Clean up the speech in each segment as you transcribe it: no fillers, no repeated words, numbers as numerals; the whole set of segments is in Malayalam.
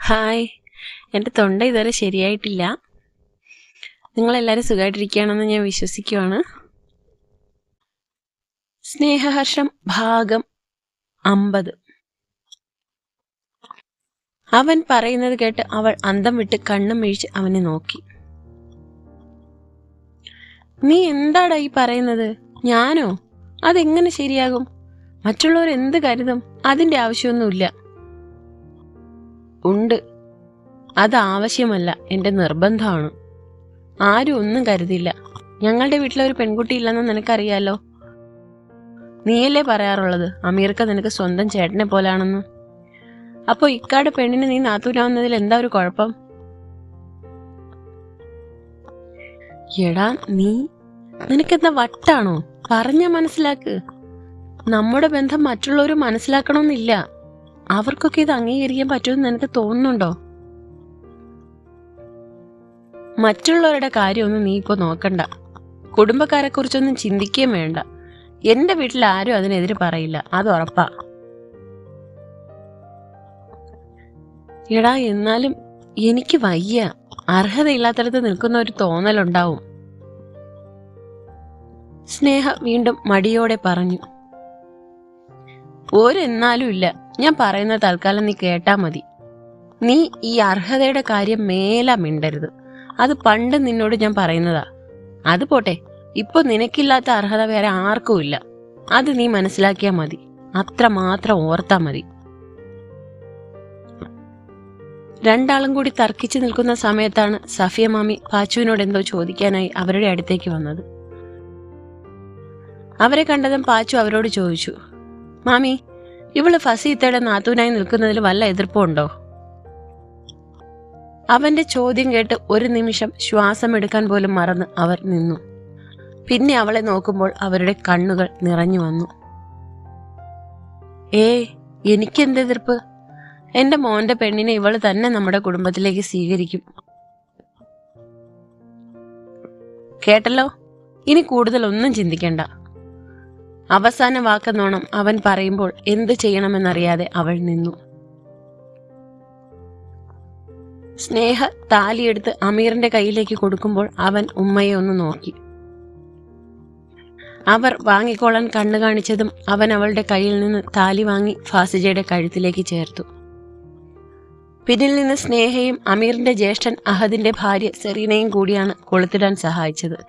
ഹായ്, എൻ്റെ തൊണ്ട ഇതുവരെ ശരിയായിട്ടില്ല. നിങ്ങളെല്ലാവരും സുഖമായിട്ടിരിക്കുകയാണെന്ന് ഞാൻ വിശ്വസിക്കുവാണ്. സ്നേഹഹർഷം ഭാഗം 50. അവൻ പറയുന്നത് കേട്ട് അവൾ അന്തം വിട്ട് കണ്ണും വീഴ്ച അവനെ നോക്കി. നീ എന്താടാ ഈ പറയുന്നത്? ഞാനോ? അതെങ്ങനെ ശരിയാകും? മറ്റുള്ളവർ എന്ത് കരുതും? അതിൻ്റെ ആവശ്യമൊന്നുമില്ല. ഉണ്ട്, അത് ആവശ്യമല്ല, എൻ്റെ നിർബന്ധമാണ്. ആരും ഒന്നും കരുതില്ല. ഞങ്ങളുടെ വീട്ടിലെ ഒരു പെൺകുട്ടി ഇല്ലെന്ന് നിനക്കറിയാലോ. നീയല്ലേ പറയാറുള്ളത് അമീർക്ക നിനക്ക് സ്വന്തം ചേട്ടനെ പോലാണെന്ന്. അപ്പൊ ഇക്കാടെ പെണ്ണിന് നീ നാത്തൂനാവുന്നതിൽ എന്താ ഒരു കുഴപ്പം? എടാ നിനക്കെന്താ വട്ടാണോ? പറഞ്ഞ മനസ്സിലാക്ക്. നമ്മുടെ ബന്ധം മറ്റുള്ളവർ മനസ്സിലാക്കണമെന്നില്ല. അവർക്കൊക്കെ ഇത് അംഗീകരിക്കാൻ പറ്റുമെന്ന് നിനക്ക് തോന്നുന്നുണ്ടോ? മറ്റുള്ളവരുടെ കാര്യമൊന്നും നീ ഇപ്പോൾ നോക്കണ്ട. കുടുംബക്കാരെ കുറിച്ചൊന്നും ചിന്തിക്കുകയും വേണ്ട. എന്റെ വീട്ടിൽ ആരും അതിനെതിരെ പറയില്ല, അത് ഉറപ്പാ. എടാ, എന്നാലും എനിക്ക് വയ്യ. അർഹതയില്ലാത്തടത്ത് നിൽക്കുന്ന ഒരു തോന്നലുണ്ടാവും. സ്നേഹ വീണ്ടും മടിയോടെ പറഞ്ഞു. ഒരെന്നാലും ഇല്ല. ഞാൻ പറയുന്ന തൽക്കാലം നീ കേട്ടാ മതി. നീ ഈ അർഹതയുടെ കാര്യം മേലാ മിണ്ടരുത്. അത് പണ്ട് നിന്നോട് ഞാൻ പറയുന്നതാ. അത് പോട്ടെ, ഇപ്പൊ നിനക്കില്ലാത്ത അർഹത വേറെ ആർക്കും ഇല്ല. അത് നീ മനസ്സിലാക്കിയാ മതി. അത്ര മാത്രം ഓർത്താ മതി. രണ്ടാളും കൂടി തർക്കിച്ചു നിൽക്കുന്ന സമയത്താണ് സഫിയ മാമി പാച്ചുവിനോട് എന്തോ ചോദിക്കാനായി അവരുടെ അടുത്തേക്ക് വന്നത്. അവരെ കണ്ടതും പാച്ചു അവരോട് ചോദിച്ചു, മാമി, ഇവള് ഫസീത്തയുടെ നാത്തൂനായി നിൽക്കുന്നതിൽ വല്ല എതിർപ്പുണ്ടോ? അവന്റെ ചോദ്യം കേട്ട് ഒരു നിമിഷം ശ്വാസം എടുക്കാൻ പോലും മറന്ന് അവർ നിന്നു. പിന്നെ അവളെ നോക്കുമ്പോൾ അവരുടെ കണ്ണുകൾ നിറഞ്ഞു വന്നു. എനിക്കെന്ത് എതിർപ്പ്? എന്റെ മോന്റെ പെണ്ണിനെ ഇവള് തന്നെ നമ്മുടെ കുടുംബത്തിലേക്ക് സ്വീകരിക്കും. കേട്ടല്ലോ, ഇനി കൂടുതൽ ഒന്നും ചിന്തിക്കണ്ട. അവസാന വാക്കെന്നോണം അവൻ പറയുമ്പോൾ എന്ത് ചെയ്യണമെന്നറിയാതെ അവൾ നിന്നു. സ്നേഹ താലിയെടുത്ത് അമീറിന്റെ കയ്യിലേക്ക് കൊടുക്കുമ്പോൾ അവൻ ഉമ്മയെ ഒന്ന് നോക്കി. അവർ വാങ്ങിക്കോളാൻ കണ്ണു കാണിച്ചതും അവൻ അവളുടെ കയ്യിൽ നിന്ന് താലി വാങ്ങി ഫാസിജയുടെ കഴുത്തിലേക്ക് ചേർത്തു. പിന്നിൽ നിന്ന് സ്നേഹയും അമീറിന്റെ ജ്യേഷ്ഠൻ അഹദിന്റെ ഭാര്യ സെറീനയും കൂടിയാണ് കൊളുത്തിടാൻ സഹായിച്ചത്.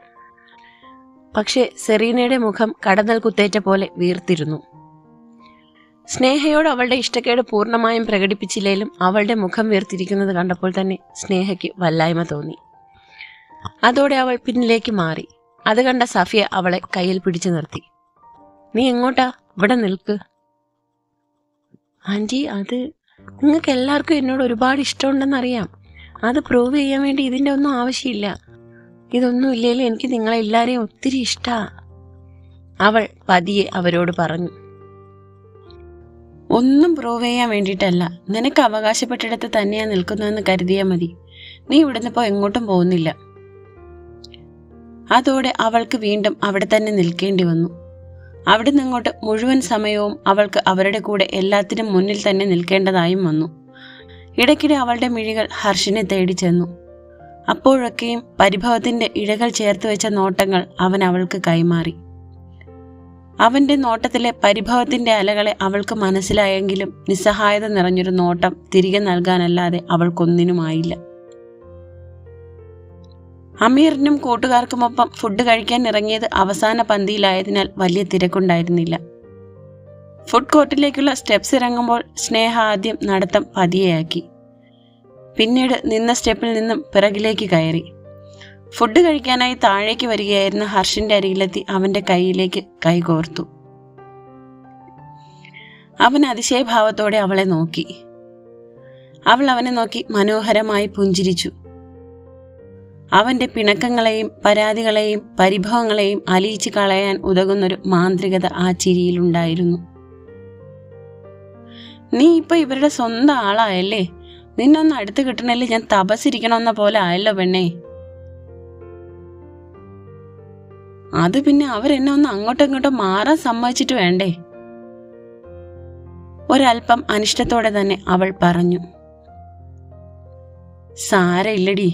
പക്ഷെ സെറീനയുടെ മുഖം കടന്നൽ കുത്തേറ്റ പോലെ വീർത്തിരുന്നു. സ്നേഹയോട് അവളുടെ ഇഷ്ടക്കേട് പൂർണ്ണമായും പ്രകടിപ്പിച്ചില്ലേലും അവളുടെ മുഖം വീർത്തിരിക്കുന്നത് കണ്ടപ്പോൾ തന്നെ സ്നേഹയ്ക്ക് വല്ലായ്മ തോന്നി. അതോടെ അവൾ പിന്നിലേക്ക് മാറി. അത് കണ്ട സഫിയ അവളെ കയ്യിൽ പിടിച്ചു നിർത്തി. നീ എങ്ങോട്ടാ? ഇവിടെ നിൽക്ക്. ആന്റി, അത് നിങ്ങൾക്ക് എല്ലാവർക്കും എന്നോട് ഒരുപാട് ഇഷ്ടമുണ്ടെന്നറിയാം. അത് പ്രൂവ് ചെയ്യാൻ വേണ്ടി ഇതിൻ്റെ ഒന്നും ആവശ്യമില്ല. ഇതൊന്നും ഇല്ലേലും എനിക്ക് നിങ്ങളെല്ലാരെയും ഒത്തിരി ഇഷ്ടാ, അവൾ പതിയെ അവരോട് പറഞ്ഞു. ഒന്നും പ്രൂവ് ചെയ്യാൻ വേണ്ടിയിട്ടല്ല, നിനക്ക് അവകാശപ്പെട്ടിടത്ത് തന്നെയാ നിൽക്കുന്നതെന്ന് കരുതിയാൽ മതി. നീ ഇവിടുന്ന് ഇപ്പോൾ എങ്ങോട്ടും പോകുന്നില്ല. അതോടെ അവൾക്ക് വീണ്ടും അവിടെ തന്നെ നിൽക്കേണ്ടി വന്നു. അവിടെ നിന്നങ്ങോട്ട് മുഴുവൻ സമയവും അവൾക്ക് അവരുടെ കൂടെ എല്ലാത്തിനും മുന്നിൽ തന്നെ നിൽക്കേണ്ടതായും വന്നു. ഇടയ്ക്കിടെ അവളുടെ മിഴികൾ ഹർഷിനെ തേടി ചെന്നു. അപ്പോഴൊക്കെയും പരിഭവത്തിന്റെ ഇഴകൾ ചേർത്ത് വെച്ച നോട്ടങ്ങൾ അവൻ അവൾക്ക് കൈമാറി. അവന്റെ നോട്ടത്തിലെ പരിഭവത്തിന്റെ അലകളെ അവൾക്ക് മനസ്സിലായെങ്കിലും നിസ്സഹായത നിറഞ്ഞൊരു നോട്ടം തിരികെ നൽകാനല്ലാതെ അവൾക്കൊന്നിനുമായില്ല. അമീറിനും കൂട്ടുകാർക്കുമൊപ്പം ഫുഡ് കഴിക്കാൻ ഇറങ്ങിയത് അവസാന പന്തിയിലായതിനാൽ വലിയ തിരക്കുണ്ടായിരുന്നില്ല. ഫുഡ് കോർട്ടിലേക്കുള്ള സ്റ്റെപ്സ് ഇറങ്ങുമ്പോൾ സ്നേഹ ആദ്യം നടത്തം പതിയെയാക്കി. പിന്നീട് നിന്ന സ്റ്റെപ്പിൽ നിന്നും പിറകിലേക്ക് കയറി. ഫുഡ് കഴിക്കാനായി താഴേക്ക് വരികയായിരുന്ന ഹർഷിന്റെ അരികിലെത്തി അവന്റെ കൈയിലേക്ക് കൈകോർത്തു. അവൻ അതിശയഭാവത്തോടെ അവളെ നോക്കി. അവൾ അവനെ നോക്കി മനോഹരമായി പുഞ്ചിരിച്ചു. അവന്റെ പിണക്കങ്ങളെയും പരാതികളെയും പരിഭവങ്ങളെയും അലിയിച്ചു കളയാൻ ഉതകുന്നൊരു മാന്ത്രികത ആ ചിരിയിലുണ്ടായിരുന്നു. നീ ഇപ്പൊ ഇവരുടെ സ്വന്തം ആളായല്ലേ? നിന്നൊന്ന് അടുത്ത് കിട്ടണല്ലേ ഞാൻ തപസ്സിരിക്കണമെന്ന പോലെ ആയല്ലോ പെണ്ണേ. അത് പിന്നെ അവരെന്നെ ഒന്ന് അങ്ങോട്ടും ഇങ്ങോട്ടും മാറാൻ സമ്മതിച്ചിട്ട് വേണ്ടേ? ഒരൽപ്പം അനിഷ്ടത്തോടെ തന്നെ അവൾ പറഞ്ഞു. സാരയില്ലടി,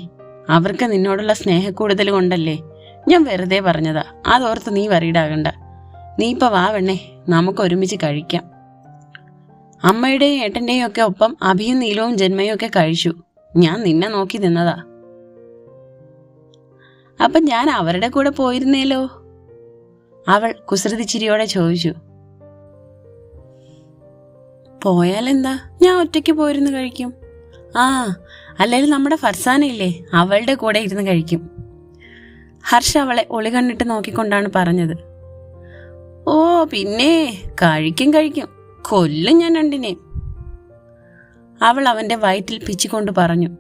അവർക്ക് നിന്നോടുള്ള സ്നേഹക്കൂടുതൽ കൊണ്ടല്ലേ. ഞാൻ വെറുതെ പറഞ്ഞതാ, അതോർത്ത് നീ വറീഡാകണ്ട. നീ ഇപ്പൊ വാ വെണ്ണേ, നമുക്ക് ഒരുമിച്ച് കഴിക്കാം. അമ്മയുടെയും ഏട്ടൻ്റെയും ഒക്കെ ഒപ്പം അഭിയും നീലവും ജന്മയും ഒക്കെ കഴിച്ചു. ഞാൻ നിന്നെ നോക്കി നിന്നതാ. അപ്പൊ ഞാൻ അവരുടെ കൂടെ പോയിരുന്നേലോ? അവൾ കുസൃതി ചിരിയോടെ ചോദിച്ചു. പോയാലെന്താ, ഞാൻ ഒറ്റയ്ക്ക് പോയിരുന്നു കഴിക്കും. അല്ലെങ്കിൽ നമ്മുടെ ഫർസാനയില്ലേ, അവളുടെ കൂടെ ഇരുന്ന് കഴിക്കും. ഹർഷ അവളെ ഒളി കണ്ടിട്ട് നോക്കിക്കൊണ്ടാണ് പറഞ്ഞത്. ഓ പിന്നെ കഴിക്കും, കൊല്ലും ഞാൻ രണ്ടിനെയും. അവൾ അവന്റെ വയറ്റിൽ പിച്ചിക്കൊണ്ട് പറഞ്ഞു.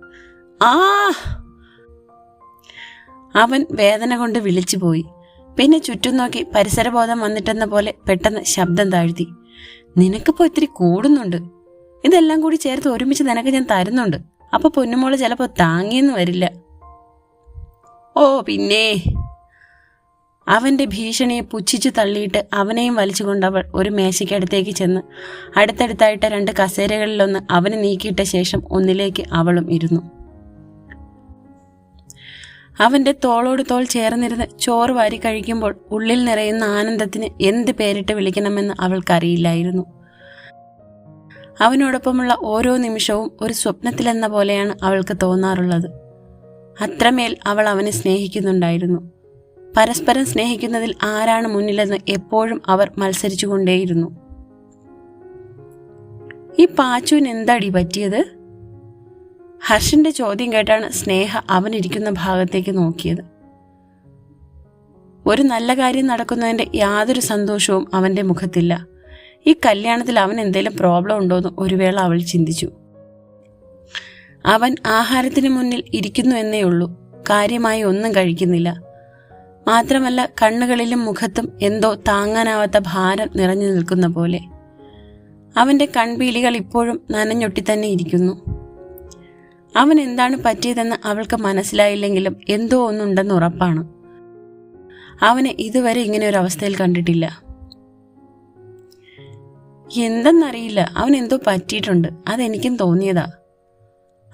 അവൻ വേദന കൊണ്ട് വിളിച്ചുപോയി. പിന്നെ ചുറ്റും നോക്കി പരിസരബോധം വന്നിട്ടെന്ന പോലെ പെട്ടെന്ന് ശബ്ദം താഴ്ത്തി. നിനക്കിപ്പോ ഇത്തിരി കൂടുന്നുണ്ട്. ഇതെല്ലാം കൂടി ചേർത്ത് ഒരുമിച്ച് നിനക്ക് ഞാൻ തരുന്നുണ്ട്. അപ്പൊ പൊന്നുമോള് ചിലപ്പോ താങ്ങിയെന്ന് വരില്ല. ഓ പിന്നെ. അവന്റെ ഭീഷണിയെ പുച്ഛിച്ചു തള്ളിയിട്ട് അവനെയും വലിച്ചുകൊണ്ടവൾ ഒരു മേശയ്ക്കടുത്തേക്ക് ചെന്ന് അടുത്തടുത്തായിട്ട 2 കസേരകളിലൊന്ന് അവന് നീക്കിയിട്ട ശേഷം ഒന്നിലേക്ക് അവളും ഇരുന്നു. അവന്റെ തോളോട് തോൾ ചേർന്നിരുന്ന് ചോറ് വാരി കഴിക്കുമ്പോൾ ഉള്ളിൽ നിറയുന്ന ആനന്ദത്തിന് എന്ത് പേരിട്ട് വിളിക്കണമെന്ന് അവൾക്കറിയില്ലായിരുന്നു. അവനോടൊപ്പമുള്ള ഓരോ നിമിഷവും ഒരു സ്വപ്നത്തിലെന്ന പോലെയാണ് അവൾക്ക് തോന്നാറുള്ളത്. അത്രമേൽ അവൾ അവനെ സ്നേഹിക്കുന്നുണ്ടായിരുന്നു. പരസ്പരം സ്നേഹിക്കുന്നതിൽ ആരാണ് മുന്നിലെന്ന് എപ്പോഴും അവർ മത്സരിച്ചുകൊണ്ടേയിരുന്നു. ഈ പാച്ചുവിന് എന്താടി പറ്റിയത്? ഹർഷന്റെ ചോദ്യം കേട്ടാണ് സ്നേഹ അവനിരിക്കുന്ന ഭാഗത്തേക്ക് നോക്കിയത്. ഒരു നല്ല കാര്യം നടക്കുന്നതിന്റെ യാതൊരു സന്തോഷവും അവന്റെ മുഖത്തില്ല. ഈ കല്യാണത്തിൽ അവൻ എന്തെങ്കിലും പ്രോബ്ലം ഉണ്ടോയെന്ന് ഒരു വേള അവൾ ചിന്തിച്ചു. അവൻ ആഹാരത്തിന് മുന്നിൽ ഇരിക്കുന്നു എന്നേ ഉള്ളൂ, കാര്യമായി ഒന്നും കഴിക്കുന്നില്ല. മാത്രമല്ല കണ്ണുകളിലും മുഖത്തും എന്തോ താങ്ങാനാവാത്ത ഭാരം നിറഞ്ഞു നിൽക്കുന്ന പോലെ. അവന്റെ കൺപീലികൾ ഇപ്പോഴും നനഞ്ഞൊട്ടി തന്നെ ഇരിക്കുന്നു. അവൻ എന്താണ് പറ്റിയതെന്ന് അവൾക്ക് മനസ്സിലായില്ലെങ്കിലും എന്തോ ഒന്നുണ്ടെന്ന് ഉറപ്പാണ്. അവനെ ഇതുവരെ ഇങ്ങനെ ഒരു അവസ്ഥയിൽ കണ്ടിട്ടില്ല. എന്തെന്നറിയില്ല, അവൻ എന്തോ പറ്റിയിട്ടുണ്ട്, അതെനിക്കും തോന്നിയതാ,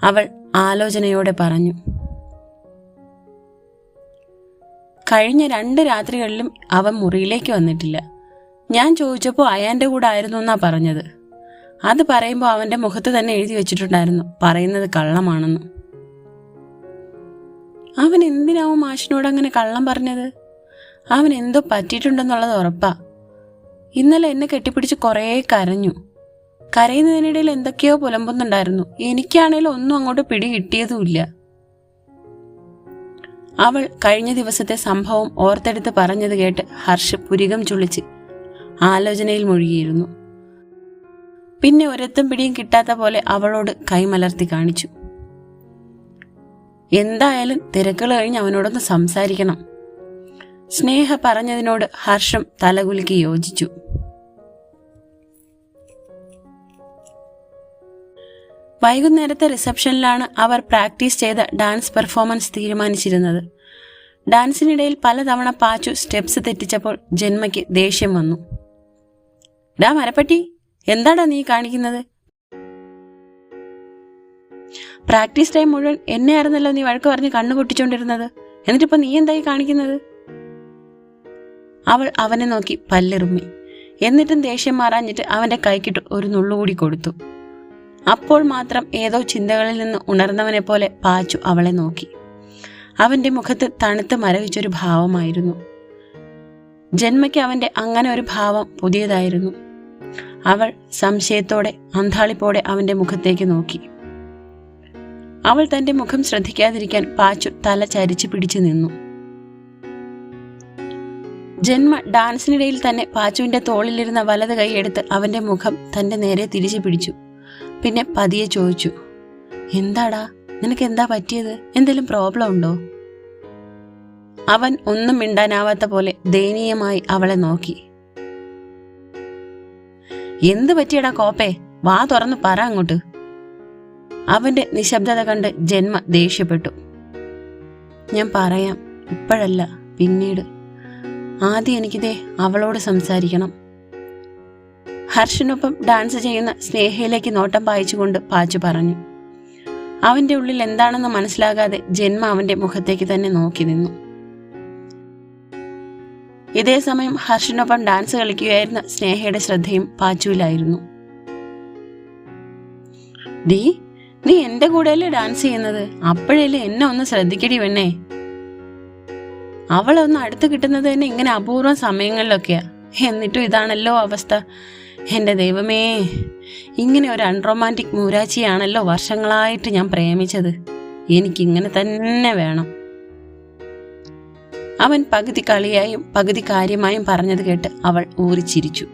അവൾ ആലോചനയോടെ പറഞ്ഞു. കഴിഞ്ഞ 2 രാത്രികളിലും അവൻ മുറിയിലേക്ക് വന്നിട്ടില്ല. ഞാൻ ചോദിച്ചപ്പോൾ അയാന്റെ കൂടെ ആയിരുന്നു എന്നാ പറഞ്ഞത്. അത് പറയുമ്പോൾ അവന്റെ മുഖത്ത് തന്നെ എഴുതി വെച്ചിട്ടുണ്ടായിരുന്നു പറയുന്നത് കള്ളമാണെന്ന്. അവൻ എന്തിനാവും മാഷിനോട് അങ്ങനെ കള്ളം പറഞ്ഞത്? അവൻ എന്തോ പറ്റിയിട്ടുണ്ടെന്നുള്ളത് ഉറപ്പാ. ഇന്നലെ എന്നെ കെട്ടിപ്പിടിച്ച് കുറേ കരഞ്ഞു. കരയുന്നതിനിടയിൽ എന്തൊക്കെയോ പുലമ്പുന്നുണ്ടായിരുന്നു. എനിക്കാണേലും ഒന്നും അങ്ങോട്ട് പിടി കിട്ടിയതുമില്ല. അവൾ കഴിഞ്ഞ ദിവസത്തെ സംഭവം ഓർത്തെടുത്ത് പറഞ്ഞത് കേട്ട് ഹർഷ് പുരികം ചുളിച്ച് ആലോചനയിൽ മുഴുകിയിരുന്നു. പിന്നെ ഒരെത്തും പിടിയും കിട്ടാത്ത പോലെ അവളോട് കൈമലർത്തി കാണിച്ചു. എന്തായാലും തിരക്കുകൾ കഴിഞ്ഞ് അവനോടൊന്ന് സംസാരിക്കണം. സ്നേഹ പറഞ്ഞതിനോട് ഹർഷം തലകുലുക്കി യോജിച്ചു. വൈകുന്നേരത്തെ റിസപ്ഷനിലാണ് അവർ പ്രാക്ടീസ് ചെയ്ത ഡാൻസ് പെർഫോമൻസ് തീരുമാനിച്ചിരുന്നത്. ഡാൻസിനിടയിൽ പലതവണ പാച്ചു സ്റ്റെപ്സ് തെറ്റിച്ചപ്പോൾ ജന്മയ്ക്ക് ദേഷ്യം വന്നു. ഡാ മരപ്പട്ടി, എന്താടാ നീ കാണിക്കുന്നത്? പ്രാക്ടീസ് ടൈം മുഴുവൻ എന്നെ ആയിരുന്നല്ലോ നീ വഴക്ക് പറഞ്ഞ് കണ്ണു പൊട്ടിച്ചോണ്ടിരുന്നത്. എന്നിട്ടിപ്പോ നീ എന്തായി കാണിക്കുന്നത്? അവൾ അവനെ നോക്കി പല്ലിറുമ്മി. എന്നിട്ടും ദേഷ്യം മാറാഞ്ഞിട്ട് അവന്റെ കൈക്കിട്ട് ഒരു നുള്ളുകൂടി കൊടുത്തു. അപ്പോൾ മാത്രം ഏതോ ചിന്തകളിൽ നിന്ന് ഉണർന്നവനെ പോലെ പാച്ചു അവളെ നോക്കി. അവന്റെ മുഖത്ത് തണുത്ത് മരവിച്ചൊരു ഭാവമായിരുന്നു. ജന്മയ്ക്ക് അവന്റെ അങ്ങനെ ഒരു ഭാവം പുതിയതായിരുന്നു. അവൾ സംശയത്തോടെ അന്താളിപ്പോടെ അവന്റെ മുഖത്തേക്ക് നോക്കി. അവൾ തന്റെ മുഖം ശ്രദ്ധിക്കാതിരിക്കാൻ പാച്ചു തല ചരിച്ചു പിടിച്ചു നിന്നു. ജന്മ ഡാൻസിനിടയിൽ തന്നെ പാച്ചുവിന്റെ തോളിലിരുന്ന വലത് കൈ എടുത്ത് അവന്റെ മുഖം തന്റെ നേരെ തിരിച്ചു പിടിച്ചു. പിന്നെ പതിയെ ചോദിച്ചു, എന്താടാ, നിനക്ക് എന്താ പറ്റിയത്? എന്തെങ്കിലും പ്രോബ്ലം ഉണ്ടോ? അവൻ ഒന്നും മിണ്ടാനാവാത്ത പോലെ ദയനീയമായി അവളെ നോക്കി. എന്ത് പറ്റിയടാ കോപ്പേ, വാ തുറന്ന് പറ അങ്ങോട്ട്. അവന്റെ നിശബ്ദത കണ്ട് ജന്മ ദേഷ്യപ്പെട്ടു. ഞാൻ പറയാം, ഇപ്പോഴല്ല, പിന്നീട്. ആദ്യം എനിക്കിതേ അവളോട് സംസാരിക്കണം. ഹർഷിനൊപ്പം ഡാൻസ് ചെയ്യുന്ന സ്നേഹയിലേക്ക് നോട്ടം പായിച്ചുകൊണ്ട് പാച്ചു പറഞ്ഞു. അവന്റെ ഉള്ളിൽ എന്താണെന്ന് മനസ്സിലാകാതെ ജന്മ അവന്റെ മുഖത്തേക്ക് തന്നെ നോക്കി നിന്നു. ഇതേ സമയം ഹർഷിനൊപ്പം ഡാൻസ് കളിക്കുകയായിരുന്ന സ്നേഹയുടെ ശ്രദ്ധയും പാച്ചുവിലായിരുന്നു. ഡീ, നീ എന്റെ കൂടെയല്ലേ ഡാൻസ് ചെയ്യുന്നത്? അപ്പോഴല്ലേ എന്നെ ഒന്ന് ശ്രദ്ധിക്കടി പെണ്ണേ. അവളെ ഒന്ന് അടുത്ത് കിട്ടുന്നത് തന്നെ ഇങ്ങനെ അപൂർവം സമയങ്ങളിലൊക്കെയാ. എന്നിട്ടും ഇതാണല്ലോ അവസ്ഥ. എന്റെ ദൈവമേ, ഇങ്ങനെ ഒരു അൺറൊമാൻറ്റിക് മൂരാച്ചിയാണല്ലോ വർഷങ്ങളായിട്ട് ഞാൻ പ്രേമിച്ചത്. എനിക്കിങ്ങനെ തന്നെ വേണം. അവൻ പകുതി കളിയായും പകുതി കാര്യമായും പറഞ്ഞത് കേട്ട് അവൾ ഊറിച്ചിരിച്ചു.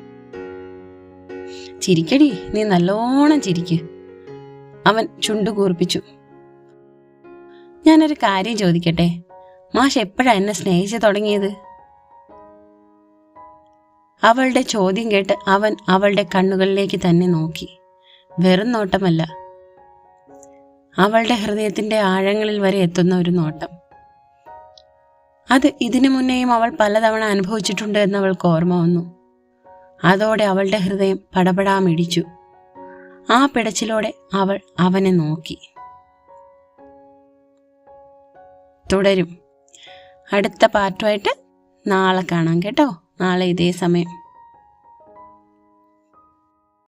ചിരിക്കടി, നീ നല്ലോണം ചിരിക്ക്. അവൻ ചുണ്ടുകൂർപ്പിച്ചു. ഞാനൊരു കാര്യം ചോദിക്കട്ടെ, മാഷ് എപ്പോഴാ എന്നെ സ്നേഹിച്ചു തുടങ്ങിയത്? അവളുടെ ചോദ്യം കേട്ട് അവൻ അവളുടെ കണ്ണുകളിലേക്ക് തന്നെ നോക്കി. വെറും നോട്ടമല്ല, അവളുടെ ഹൃദയത്തിന്റെ ആഴങ്ങളിൽ വരെ എത്തുന്ന ഒരു നോട്ടം. അത് ഇതിനു മുന്നേയും അവൾ പലതവണ അനുഭവിച്ചിട്ടുണ്ട് എന്നവൾക്ക് ഓർമ്മ വന്നു. അതോടെ അവളുടെ ഹൃദയം പടപടാമിടിച്ചു. ആ പിടച്ചിലോടെ അവൾ അവനെ നോക്കി. തുടരും. അടുത്ത പാർട്ടുമായിട്ട് നാളെ കാണാം കേട്ടോ. നാളെ ഇതേ സമയം.